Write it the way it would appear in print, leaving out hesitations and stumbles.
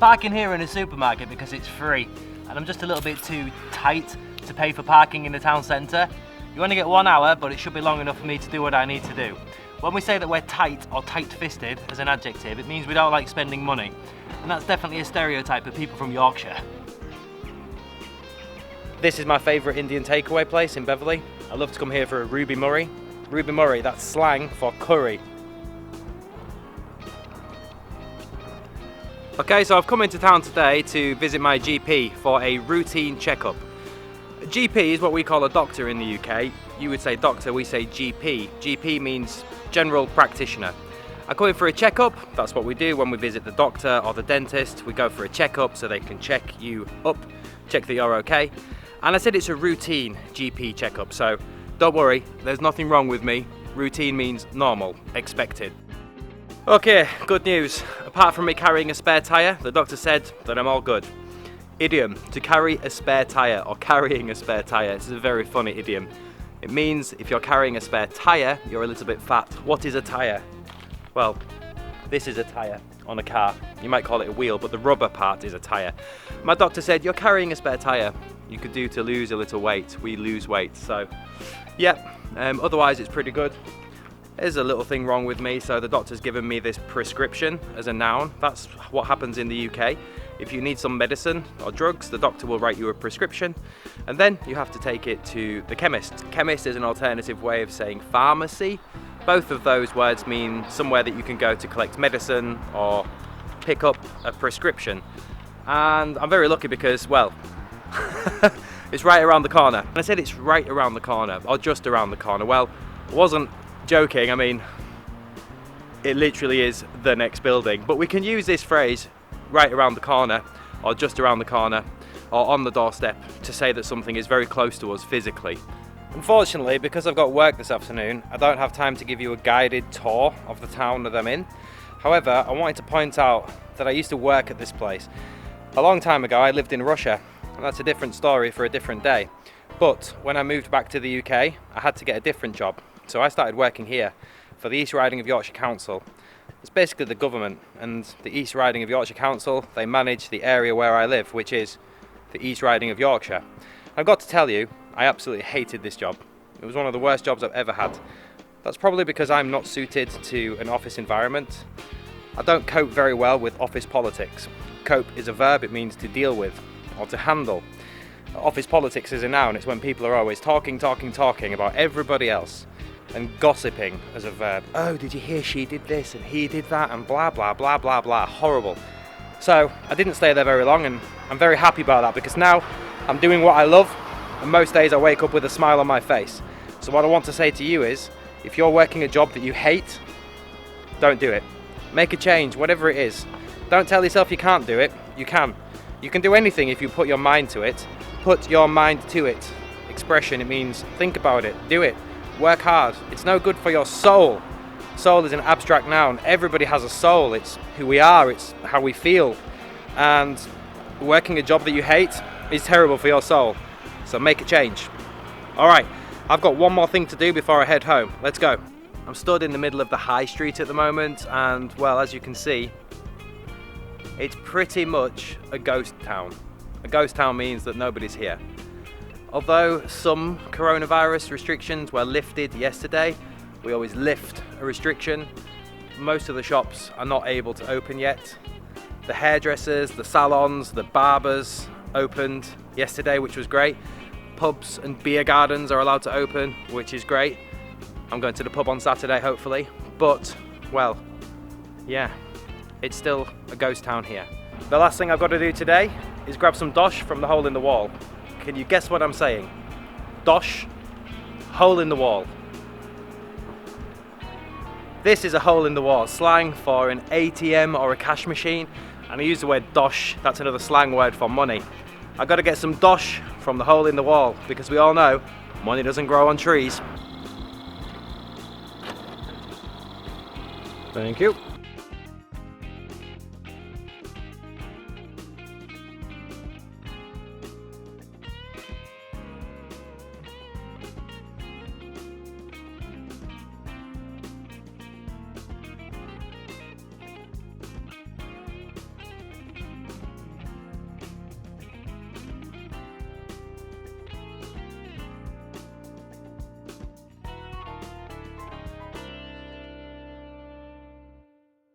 parking here in a supermarket because it's free, and I'm just a little bit too tight to pay for parking in the town centre. You only get 1 hour, but it should be long enough for me to do what I need to do. When we say that we're tight or tight-fisted as an adjective, it means we don't like spending money. And that's definitely a stereotype of people from Yorkshire. This is my favourite Indian takeaway place in Beverley. I love to come here for a Ruby Murray. Ruby Murray, that's slang for curry. Okay, so I've come into town today to visit my GP for a routine checkup. A GP is what we call a doctor in the UK. You would say doctor, we say GP. GP means general practitioner. I go in for a checkup. That's what we do when we visit the doctor or the dentist. We go for a checkup so they can check you up, check that you're okay. And I said it's a routine GP checkup, so don't worry, there's nothing wrong with me. Routine means normal, expected. Okay, good news. Apart from me carrying a spare tyre, the doctor said that I'm all good. Idiom, to carry a spare tyre or carrying a spare tyre. This is a very funny idiom. It means if you're carrying a spare tyre, you're a little bit fat. What is a tyre? Well, this is a tyre on a car. You might call it a wheel, but the rubber part is a tyre. My doctor said, you're carrying a spare tyre. You could do to lose a little weight. We lose weight, so yeah. Otherwise, it's pretty good. There's a little thing wrong with me, so the doctor's given me this prescription as a noun. That's what happens in the UK. If you need some medicine or drugs, the doctor will write you a prescription, and then you have to take it to the chemist. Chemist is an alternative way of saying pharmacy. Both of those words mean somewhere that you can go to collect medicine or pick up a prescription. And I'm very lucky because, well, it's right around the corner. And I said it's right around the corner, or just around the corner. Well, I wasn't joking. I mean, it literally is the next building. But we can use this phrase, right around the corner, or just around the corner, or on the doorstep, to say that something is very close to us physically. Unfortunately, because I've got work this afternoon, I don't have time to give you a guided tour of the town that I'm in. However, I wanted to point out that I used to work at this place. A long time ago, I lived in Russia, and that's a different story for a different day. But when I moved back to the UK, I had to get a different job. So I started working here for the East Riding of Yorkshire Council. It's basically the government, and the East Riding of Yorkshire Council, they manage the area where I live, which is the East Riding of Yorkshire. I've got to tell you, I absolutely hated this job. It was one of the worst jobs I've ever had. That's probably because I'm not suited to an office environment. I don't cope very well with office politics. Cope is a verb, it means to deal with or to handle. Office politics is a noun, it's when people are always talking about everybody else. And gossiping as a verb. Oh, did you hear she did this and he did that and blah blah blah blah blah. Horrible. So I didn't stay there very long, and I'm very happy about that because now I'm doing what I love, and most days I wake up with a smile on my face. So what I want to say to you is, if you're working a job that you hate, don't do it. Make a change, whatever it is. Don't tell yourself you can't do it. You can. You can do anything if you put your mind to it. Put your mind to it. Expression, it means think about it, do it. Work hard. It's no good for your soul. Soul is an abstract noun. Everybody has a soul. It's who we are. It's how we feel. And working a job that you hate is terrible for your soul. So make a change. Alright, I've got one more thing to do before I head home. Let's go. I'm stood in the middle of the high street at the moment, and well, as you can see, it's pretty much a ghost town. A ghost town means that nobody's here. Although some coronavirus restrictions were lifted yesterday, we always lift a restriction, most of the shops are not able to open yet. The hairdressers, the salons, the barbers opened yesterday, which was great. Pubs and beer gardens are allowed to open, which is great. I'm going to the pub on Saturday, hopefully. But, well, yeah, it's still a ghost town here. The last thing I've got to do today is grab some dosh from the hole in the wall. Can you guess what I'm saying? Dosh, hole in the wall. This is a hole in the wall, slang for an ATM or a cash machine, and I use the word dosh, that's another slang word for money. I've got to get some dosh from the hole in the wall, because we all know money doesn't grow on trees. Thank you.